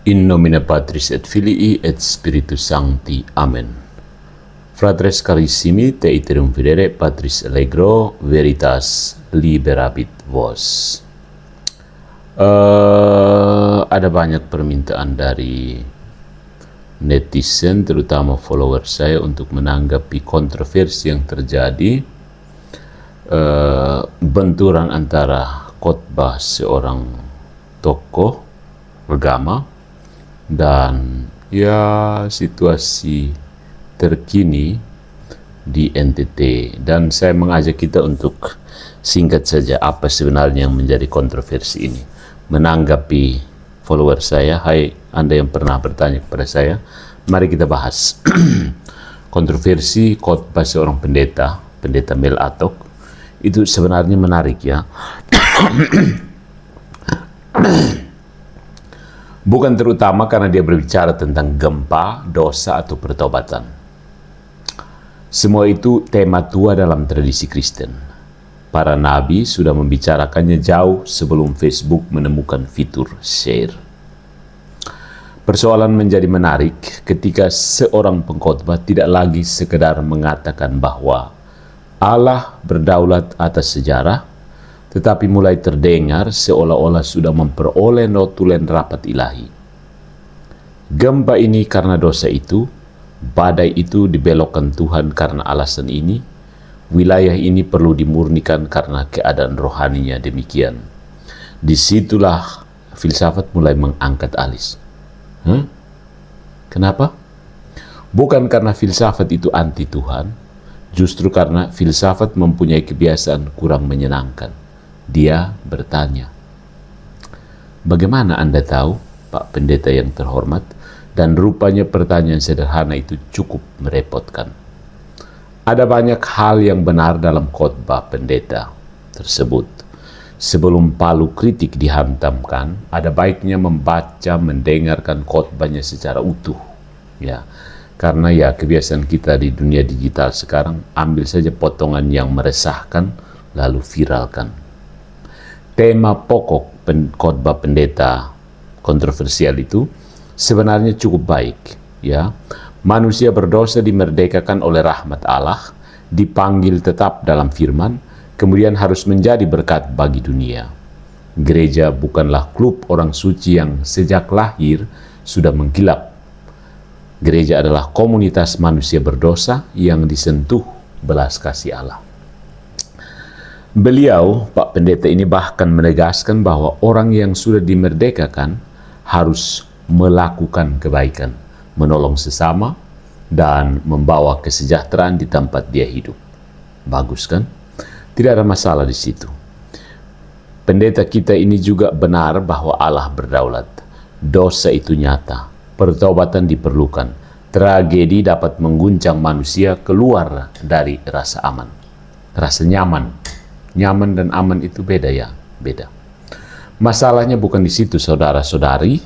In nomine Patris et Filii et Spiritus Sancti. Amen. Fratres carissimi, te iterum videre Patris allegro, veritas liberabit vos. Ada banyak permintaan dari netizen, terutama follower saya, untuk menanggapi kontroversi yang terjadi, benturan antara khotbah seorang tokoh agama dan situasi terkini di NTT. Dan saya mengajak kita untuk singkat saja apa sebenarnya yang menjadi kontroversi ini. Menanggapi follower saya, hai Anda yang pernah bertanya kepada saya, mari kita bahas kontroversi khotbah seorang pendeta Mel Atok. Itu sebenarnya menarik ya. Bukan terutama karena dia berbicara tentang gempa, dosa, atau pertobatan. Semua itu tema tua dalam tradisi Kristen. Para nabi sudah membicarakannya jauh sebelum Facebook menemukan fitur share. Persoalan menjadi menarik ketika seorang pengkhotbah tidak lagi sekedar mengatakan bahwa Allah berdaulat atas sejarah, tetapi mulai terdengar seolah-olah sudah memperoleh notulen rapat ilahi. Gempa ini karena dosa itu, badai itu dibelokkan Tuhan karena alasan ini, wilayah ini perlu dimurnikan karena keadaan rohaninya demikian. Disitulah filsafat mulai mengangkat alis. Kenapa? Bukan karena filsafat itu anti Tuhan, justru karena filsafat mempunyai kebiasaan kurang menyenangkan. Dia bertanya, bagaimana Anda tahu, Pak Pendeta yang terhormat? Dan rupanya pertanyaan sederhana itu cukup merepotkan. Ada banyak hal yang benar dalam khotbah pendeta tersebut. Sebelum palu kritik dihantamkan, ada baiknya membaca, mendengarkan khotbahnya secara utuh. Ya, karena kebiasaan kita di dunia digital sekarang, ambil saja potongan yang meresahkan, lalu viralkan. Tema pokok khotbah pendeta kontroversial itu sebenarnya cukup baik, ya. Manusia berdosa dimerdekakan oleh rahmat Allah, dipanggil tetap dalam firman, kemudian harus menjadi berkat bagi dunia. Gereja bukanlah klub orang suci yang sejak lahir sudah mengkilap. Gereja adalah komunitas manusia berdosa yang disentuh belas kasih Allah. Beliau, Pak Pendeta ini, bahkan menegaskan bahwa orang yang sudah dimerdekakan harus melakukan kebaikan, menolong sesama, dan membawa kesejahteraan di tempat dia hidup. Bagus kan? Tidak ada masalah di situ. Pendeta kita ini juga benar bahwa Allah berdaulat. Dosa itu nyata, pertobatan diperlukan. Tragedi dapat mengguncang manusia keluar dari rasa aman, rasa nyaman. Nyaman dan aman itu beda ya, beda. Masalahnya bukan di situ, saudara-saudari.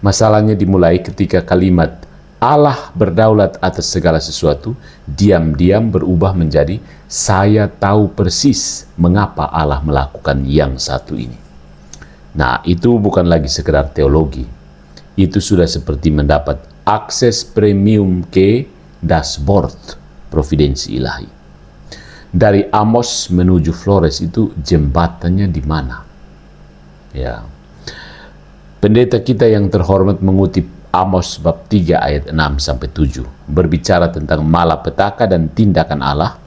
Masalahnya dimulai ketika kalimat Allah berdaulat atas segala sesuatu diam-diam berubah menjadi saya tahu persis mengapa Allah melakukan yang satu ini. Nah, itu bukan lagi sekedar teologi. Itu sudah seperti mendapat akses premium ke dashboard providensi ilahi. Dari Amos menuju Flores itu jembatannya di mana? Ya. Pendeta kita yang terhormat mengutip Amos bab 3 ayat 6 sampai 7, berbicara tentang malapetaka dan tindakan Allah,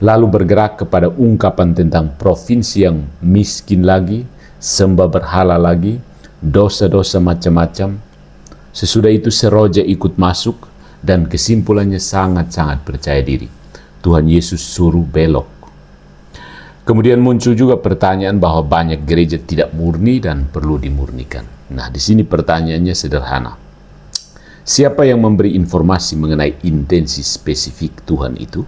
lalu bergerak kepada ungkapan tentang provinsi yang miskin lagi, sembah berhala lagi, dosa-dosa macam-macam. Sesudah itu Seroja ikut masuk dan kesimpulannya sangat-sangat percaya diri. Tuhan Yesus suruh belok. Kemudian muncul juga pertanyaan bahwa banyak gereja tidak murni dan perlu dimurnikan. Nah, di sini pertanyaannya sederhana. Siapa yang memberi informasi mengenai intensi spesifik Tuhan itu?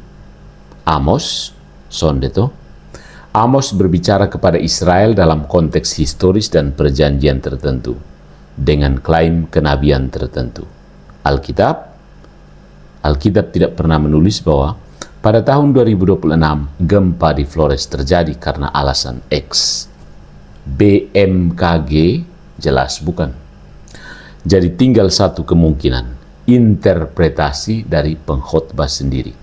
Amos, sondeto. Amos berbicara kepada Israel dalam konteks historis dan perjanjian tertentu, dengan klaim kenabian tertentu. Alkitab tidak pernah menulis bahwa pada tahun 2026, gempa di Flores terjadi karena alasan X. BMKG jelas bukan. Jadi tinggal satu kemungkinan, interpretasi dari pengkhotbah sendiri.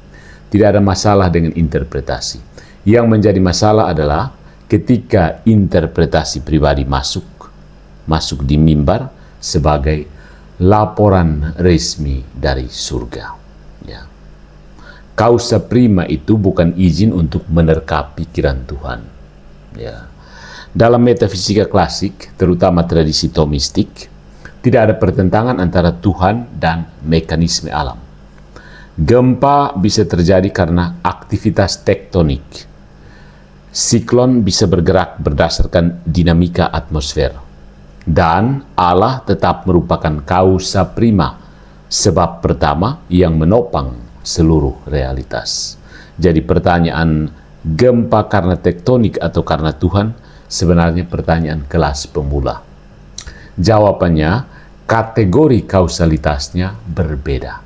Tidak ada masalah dengan interpretasi. Yang menjadi masalah adalah ketika interpretasi pribadi masuk di mimbar sebagai laporan resmi dari surga. Ya. Causa prima itu bukan izin untuk menerka pikiran Tuhan. Ya. Dalam metafisika klasik, terutama tradisi Thomistik, tidak ada pertentangan antara Tuhan dan mekanisme alam. Gempa bisa terjadi karena aktivitas tektonik. Siklon bisa bergerak berdasarkan dinamika atmosfer. Dan Allah tetap merupakan causa prima, sebab pertama yang menopang seluruh realitas. Jadi pertanyaan gempa karena tektonik atau karena Tuhan sebenarnya pertanyaan kelas pemula. Jawabannya, kategori kausalitasnya berbeda.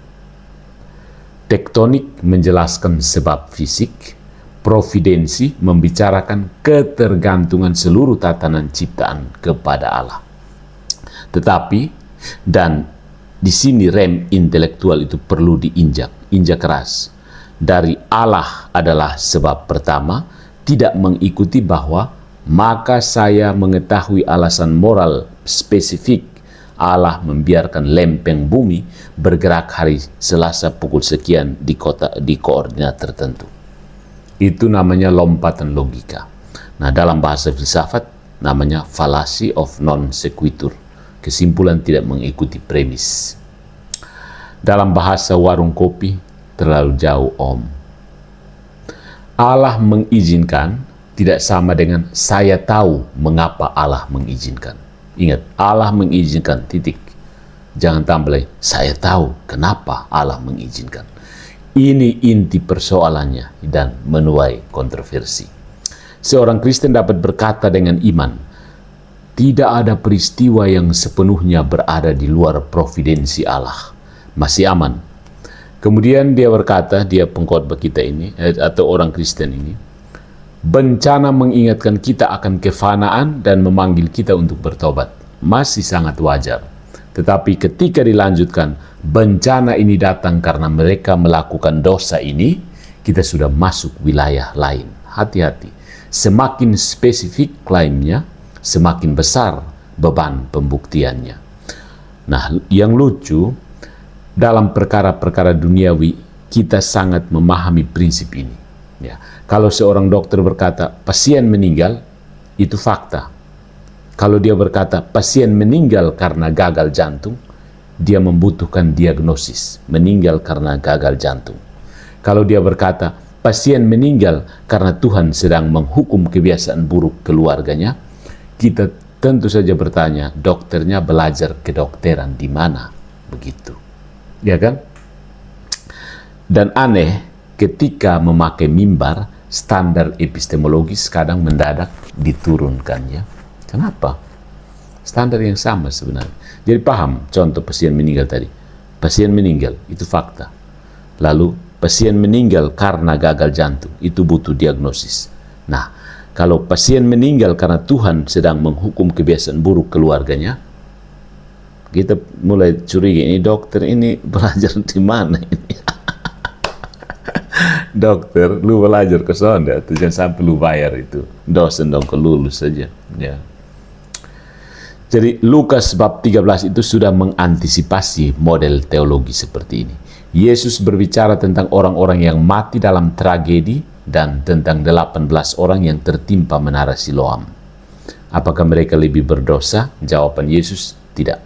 Tektonik menjelaskan sebab fisik, providensi membicarakan ketergantungan seluruh tatanan ciptaan kepada Allah. Tetapi, dan di sini rem intelektual itu perlu injak keras. Dari Allah adalah sebab pertama, tidak mengikuti bahwa maka saya mengetahui alasan moral spesifik Allah membiarkan lempeng bumi bergerak hari Selasa pukul sekian di koordinat tertentu. Itu namanya lompatan logika. Nah, dalam bahasa filsafat namanya fallacy of non sequitur. Kesimpulan tidak mengikuti premis. Dalam bahasa warung kopi, terlalu jauh om. Allah mengizinkan tidak sama dengan saya tahu mengapa Allah mengizinkan. Ingat, Allah mengizinkan, titik. Jangan tambah lagi, saya tahu kenapa Allah mengizinkan. Ini inti persoalannya dan menuai kontroversi. Seorang Kristen dapat berkata dengan iman, tidak ada peristiwa yang sepenuhnya berada di luar providensi Allah. Masih aman. Kemudian dia berkata, dia pengkhotbah kita ini, atau orang Kristen ini, bencana mengingatkan kita akan kefanaan dan memanggil kita untuk bertobat. Masih sangat wajar. Tetapi ketika dilanjutkan, bencana ini datang karena mereka melakukan dosa ini, kita sudah masuk wilayah lain. Hati-hati. Semakin spesifik klaimnya, semakin besar beban pembuktiannya. Nah, yang lucu, dalam perkara-perkara duniawi, kita sangat memahami prinsip ini. Ya. Kalau seorang dokter berkata, pasien meninggal, itu fakta. Kalau dia berkata, pasien meninggal karena gagal jantung, dia membutuhkan diagnosis, meninggal karena gagal jantung. Kalau dia berkata, pasien meninggal karena Tuhan sedang menghukum kebiasaan buruk keluarganya, kita tentu saja bertanya, dokternya belajar kedokteran di mana? Begitu. Ya kan? Dan aneh, ketika memakai mimbar, standar epistemologis kadang mendadak diturunkan, ya. Kenapa? Standar yang sama sebenarnya. Jadi paham contoh pasien meninggal tadi. Pasien meninggal, itu fakta. Lalu pasien meninggal karena gagal jantung, itu butuh diagnosis. Nah, kalau pasien meninggal karena Tuhan sedang menghukum kebiasaan buruk keluarganya, kita mulai curiga, ini dokter ini belajar di mana ini? Dokter, lu belajar ke sana, jangan sampai lu bayar itu. Dosen dong, ke lulus saja. Ya. Jadi Lukas bab 13 itu sudah mengantisipasi model teologi seperti ini. Yesus berbicara tentang orang-orang yang mati dalam tragedi dan tentang 18 orang yang tertimpa menara Siloam. Apakah mereka lebih berdosa? Jawaban Yesus, tidak.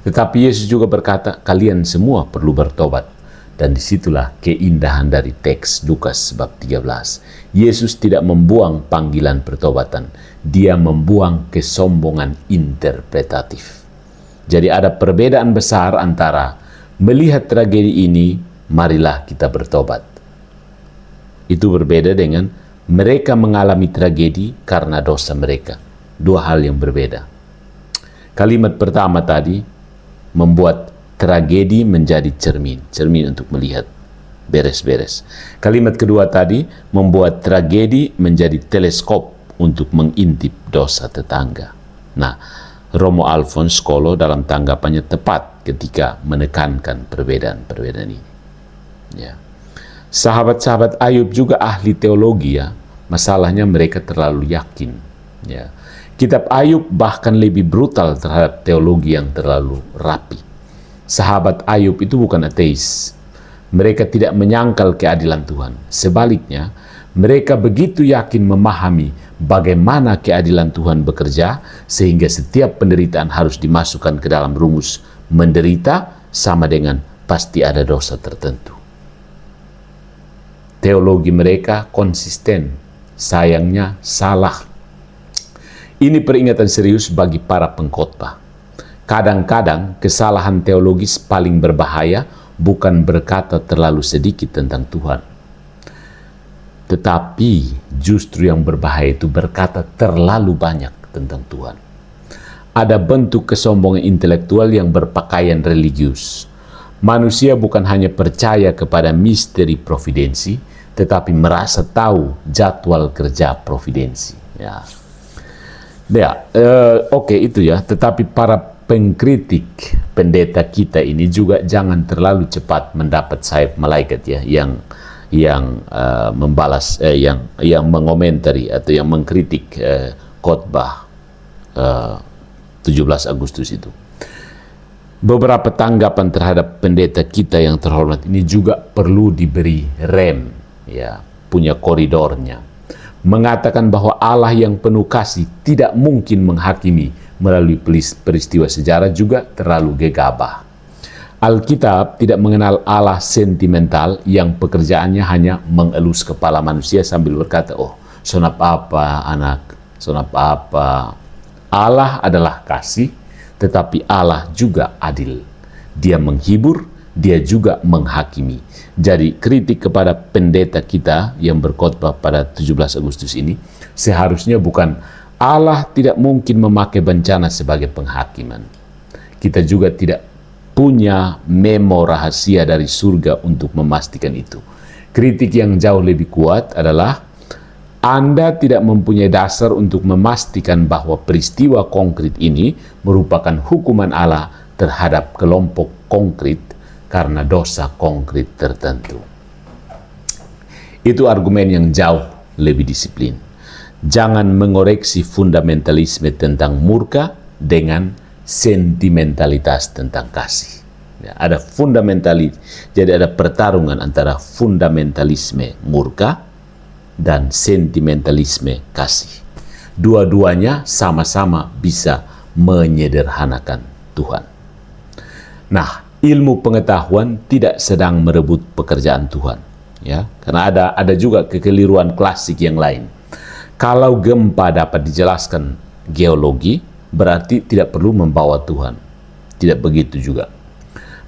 Tetapi Yesus juga berkata, kalian semua perlu bertobat. Dan disitulah keindahan dari teks Lukas bab 13. Yesus tidak membuang panggilan pertobatan. Dia membuang kesombongan interpretatif. Jadi ada perbedaan besar antara melihat tragedi ini, marilah kita bertobat. Itu berbeda dengan mereka mengalami tragedi karena dosa mereka. Dua hal yang berbeda. Kalimat pertama tadi membuat tragedi menjadi cermin untuk melihat beres-beres. Kalimat kedua tadi membuat tragedi menjadi teleskop untuk mengintip dosa tetangga. Nah, Romo Alphonse Kolo dalam tanggapannya tepat ketika menekankan perbedaan-perbedaan ini. Ya. Sahabat-sahabat Ayub juga ahli teologi ya. Masalahnya mereka terlalu yakin. Ya. Kitab Ayub bahkan lebih brutal terhadap teologi yang terlalu rapi. Sahabat Ayub itu bukan ateis. Mereka tidak menyangkal keadilan Tuhan. Sebaliknya, mereka begitu yakin memahami bagaimana keadilan Tuhan bekerja sehingga setiap penderitaan harus dimasukkan ke dalam rumus menderita sama dengan pasti ada dosa tertentu. Teologi mereka konsisten, sayangnya salah. Ini peringatan serius bagi para pengkhotbah. Kadang-kadang kesalahan teologis paling berbahaya bukan berkata terlalu sedikit tentang Tuhan, tetapi justru yang berbahaya itu berkata terlalu banyak tentang Tuhan. Ada bentuk kesombongan intelektual yang berpakaian religius. Manusia bukan hanya percaya kepada misteri providensi, tetapi merasa tahu jadwal kerja providensi. Ya, oke, itu ya. Tetapi para pengkritik pendeta kita ini juga jangan terlalu cepat mendapat sayap malaikat ya, yang membalas, yang mengomentari atau yang mengkritik khotbah 17 Agustus itu. Beberapa tanggapan terhadap pendeta kita yang terhormat ini juga perlu diberi rem, ya, punya koridornya. Mengatakan bahwa Allah yang penuh kasih tidak mungkin menghakimi melalui peristiwa sejarah juga terlalu gegabah. Alkitab tidak mengenal Allah sentimental yang pekerjaannya hanya mengelus kepala manusia sambil berkata, oh, sonap apa anak, sonap apa. Allah adalah kasih, tetapi Allah juga adil. Dia menghibur, dia juga menghakimi. Jadi kritik kepada pendeta kita yang berkhotbah pada 17 Agustus ini seharusnya bukan Allah tidak mungkin memakai bencana sebagai penghakiman. Kita juga tidak punya memo rahasia dari surga untuk memastikan itu. Kritik yang jauh lebih kuat adalah Anda tidak mempunyai dasar untuk memastikan bahwa peristiwa konkret ini merupakan hukuman Allah terhadap kelompok konkret karena dosa konkret tertentu. Itu argumen yang jauh lebih disiplin. Jangan mengoreksi fundamentalisme tentang murka dengan sentimentalitas tentang kasih. Ya, ada fundamentalis, jadi ada pertarungan antara fundamentalisme murka dan sentimentalisme kasih. Dua-duanya sama-sama bisa menyederhanakan Tuhan. Nah, ilmu pengetahuan tidak sedang merebut pekerjaan Tuhan, ya, karena ada juga kekeliruan klasik yang lain. Kalau gempa dapat dijelaskan geologi, berarti tidak perlu membawa Tuhan. Tidak begitu juga.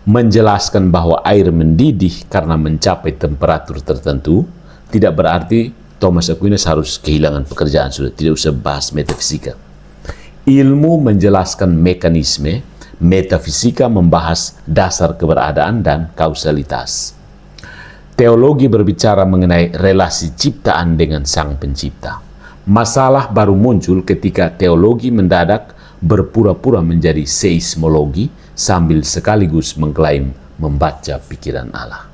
Menjelaskan bahwa air mendidih karena mencapai temperatur tertentu, tidak berarti Thomas Aquinas harus kehilangan pekerjaan, sudah tidak usah bahas metafisika. Ilmu menjelaskan mekanisme, metafisika membahas dasar keberadaan dan kausalitas. Teologi berbicara mengenai relasi ciptaan dengan Sang Pencipta. Masalah baru muncul ketika teologi mendadak berpura-pura menjadi seismologi sambil sekaligus mengklaim membaca pikiran Allah.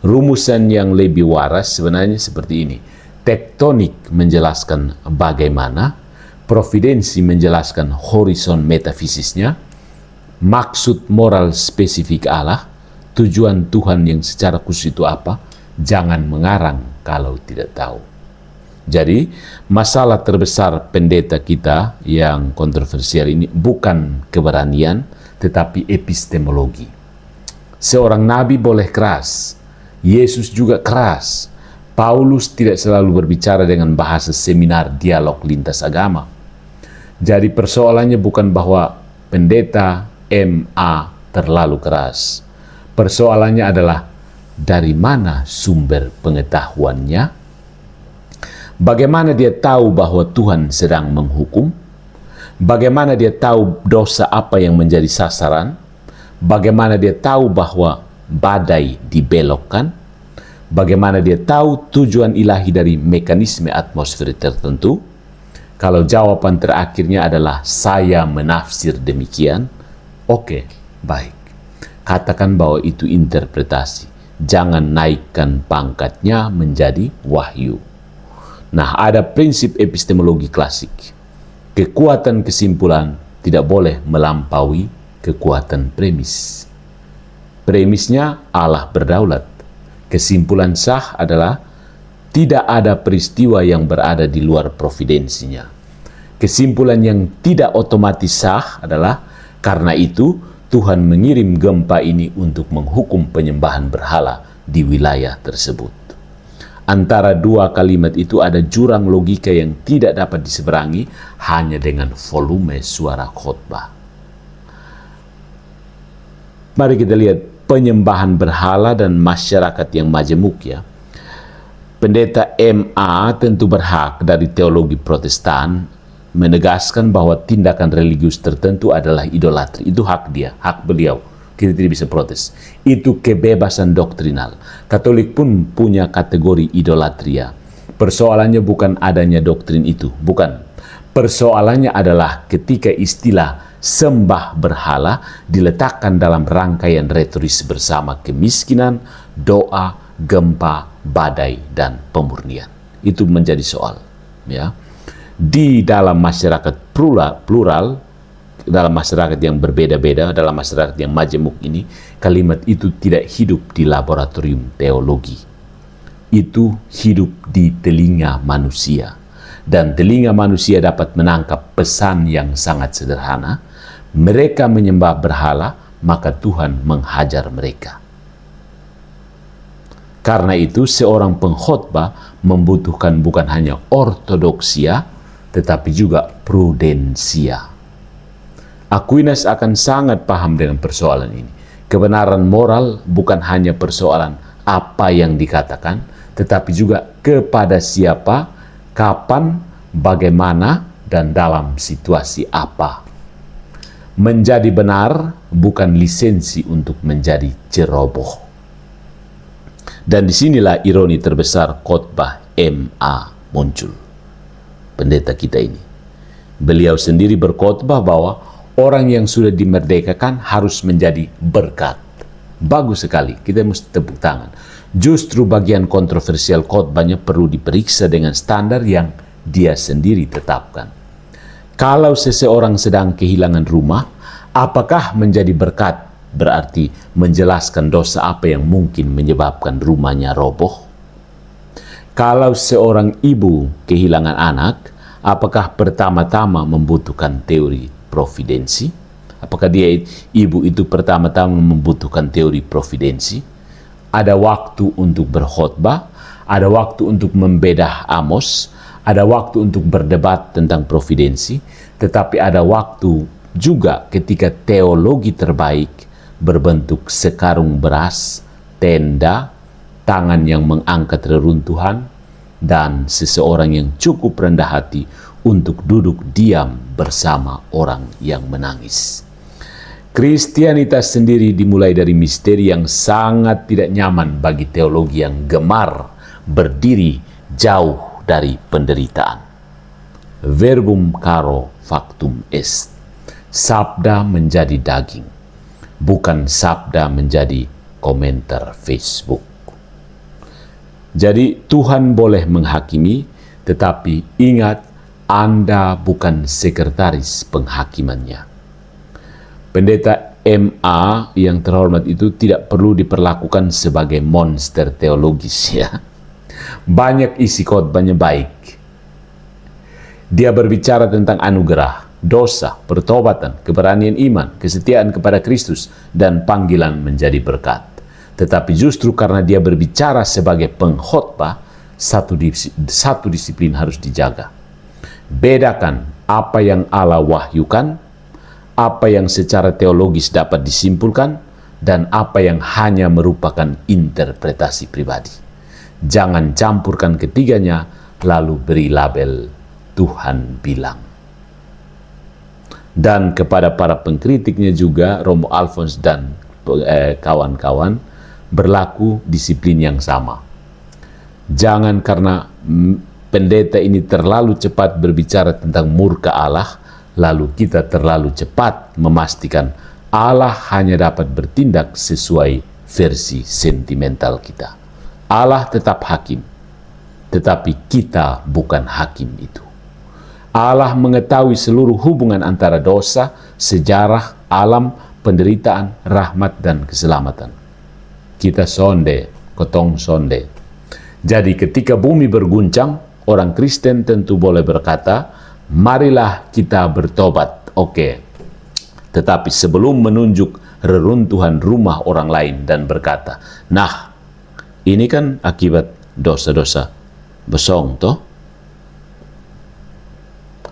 Rumusan yang lebih waras sebenarnya seperti ini. Tektonik menjelaskan bagaimana, providensi menjelaskan horizon metafisisnya, maksud moral spesifik Allah, tujuan Tuhan yang secara khusus itu apa, jangan mengarang kalau tidak tahu. Jadi, masalah terbesar pendeta kita yang kontroversial ini bukan keberanian, tetapi epistemologi. Seorang nabi boleh keras, Yesus juga keras. Paulus tidak selalu berbicara dengan bahasa seminar dialog lintas agama. Jadi persoalannya bukan bahwa pendeta MA terlalu keras. Persoalannya adalah dari mana sumber pengetahuannya. Bagaimana dia tahu bahwa Tuhan sedang menghukum? Bagaimana dia tahu dosa apa yang menjadi sasaran? Bagaimana dia tahu bahwa badai dibelokkan? Bagaimana dia tahu tujuan ilahi dari mekanisme atmosfer tertentu? Kalau jawaban terakhirnya adalah saya menafsir demikian, oke, baik. Katakan bahwa itu interpretasi. Jangan naikkan pangkatnya menjadi wahyu. Nah, ada prinsip epistemologi klasik. Kekuatan kesimpulan tidak boleh melampaui kekuatan premis. Premisnya Allah berdaulat. Kesimpulan sah adalah tidak ada peristiwa yang berada di luar providensinya. Kesimpulan yang tidak otomatis sah adalah karena itu Tuhan mengirim gempa ini untuk menghukum penyembahan berhala di wilayah tersebut. Antara dua kalimat itu ada jurang logika yang tidak dapat diseberangi hanya dengan volume suara khotbah. Mari kita lihat penyembahan berhala dan masyarakat yang majemuk ya. Pendeta MA tentu berhak dari teologi Protestan menegaskan bahwa tindakan religius tertentu adalah idolatri. Itu hak dia, hak beliau. Kita tidak bisa protes. Itu kebebasan doktrinal. Katolik pun punya kategori idolatria. Persoalannya bukan adanya doktrin itu, bukan. Persoalannya adalah ketika istilah sembah berhala diletakkan dalam rangkaian retoris bersama kemiskinan, doa, gempa, badai, dan pemurnian. Itu menjadi soal. Ya. Di dalam masyarakat plural, dalam masyarakat yang berbeda-beda, dalam masyarakat yang majemuk ini, kalimat itu tidak hidup di laboratorium teologi. Itu hidup di telinga manusia. Dan telinga manusia dapat menangkap pesan yang sangat sederhana. Mereka menyembah berhala, maka Tuhan menghajar mereka. Karena itu seorang pengkhotbah membutuhkan bukan hanya ortodoksia, tetapi juga prudensia. Aquinas akan sangat paham dengan persoalan ini. Kebenaran moral bukan hanya persoalan apa yang dikatakan, tetapi juga kepada siapa, kapan, bagaimana, dan dalam situasi apa. Menjadi benar bukan lisensi untuk menjadi ceroboh. Dan disinilah ironi terbesar khotbah MA muncul. Pendeta kita ini. Beliau sendiri berkhotbah bahwa orang yang sudah dimerdekakan harus menjadi berkat. Bagus sekali, kita mesti tepuk tangan. Justru bagian kontroversial khotbahnya perlu diperiksa dengan standar yang dia sendiri tetapkan. Kalau seseorang sedang kehilangan rumah, apakah menjadi berkat berarti menjelaskan dosa apa yang mungkin menyebabkan rumahnya roboh? Kalau seorang ibu kehilangan anak, apakah pertama-tama membutuhkan teori providensi? Apakah ibu itu pertama-tama membutuhkan teori providensi? Ada waktu untuk berkhotbah, ada waktu untuk membedah Amos, ada waktu untuk berdebat tentang providensi, tetapi ada waktu juga ketika teologi terbaik berbentuk sekarung beras, tenda, tangan yang mengangkat reruntuhan, dan seseorang yang cukup rendah hati untuk duduk diam bersama orang yang menangis. Kristianitas sendiri dimulai dari misteri yang sangat tidak nyaman bagi teologi yang gemar berdiri jauh dari penderitaan. Verbum caro factum est. Sabda menjadi daging, bukan sabda menjadi komentar Facebook. Jadi Tuhan boleh menghakimi, tetapi ingat Anda bukan sekretaris penghakimannya. Pendeta MA yang terhormat itu tidak perlu diperlakukan sebagai monster teologis ya. Banyak isi khotbahnya baik. Dia berbicara tentang anugerah, dosa, pertobatan, keberanian iman, kesetiaan kepada Kristus, dan panggilan menjadi berkat. Tetapi justru karena dia berbicara sebagai pengkhotbah, satu disiplin harus dijaga. Bedakan apa yang Allah wahyukan, apa yang secara teologis dapat disimpulkan, dan apa yang hanya merupakan interpretasi pribadi. Jangan campurkan ketiganya, lalu beri label Tuhan bilang. Dan kepada para pengkritiknya juga, Romo Alfons dan kawan-kawan, berlaku disiplin yang sama. Jangan karena pendeta ini terlalu cepat berbicara tentang murka Allah, lalu kita terlalu cepat memastikan Allah hanya dapat bertindak sesuai versi sentimental kita. Allah tetap hakim, tetapi kita bukan hakim itu. Allah mengetahui seluruh hubungan antara dosa, sejarah, alam, penderitaan, rahmat, dan keselamatan. Kita sonde, kotong sonde. Jadi ketika bumi berguncang, orang Kristen tentu boleh berkata, marilah kita bertobat. Oke. Tetapi sebelum menunjuk reruntuhan rumah orang lain dan berkata, nah, ini kan akibat dosa-dosa besong toh.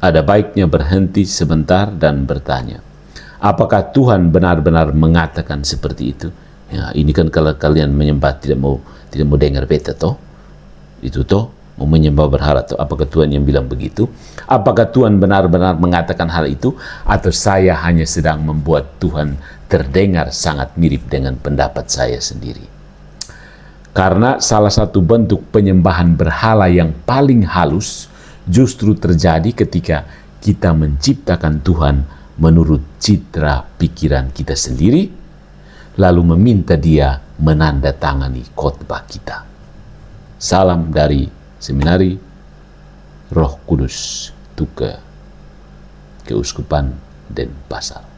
Ada baiknya berhenti sebentar dan bertanya, apakah Tuhan benar-benar mengatakan seperti itu? Ya, ini kan kalau kalian menyembah tidak mau dengar beta toh. Itu toh mau menyembah berhala toh. Apakah Tuhan yang bilang begitu? Apakah Tuhan benar-benar mengatakan hal itu, atau saya hanya sedang membuat Tuhan terdengar sangat mirip dengan pendapat saya sendiri? Karena salah satu bentuk penyembahan berhala yang paling halus justru terjadi ketika kita menciptakan Tuhan menurut citra pikiran kita sendiri, lalu meminta Dia menandatangani khotbah kita. Salam dari Seminari Roh Kudus Tuke, Keuskupan Denpasar.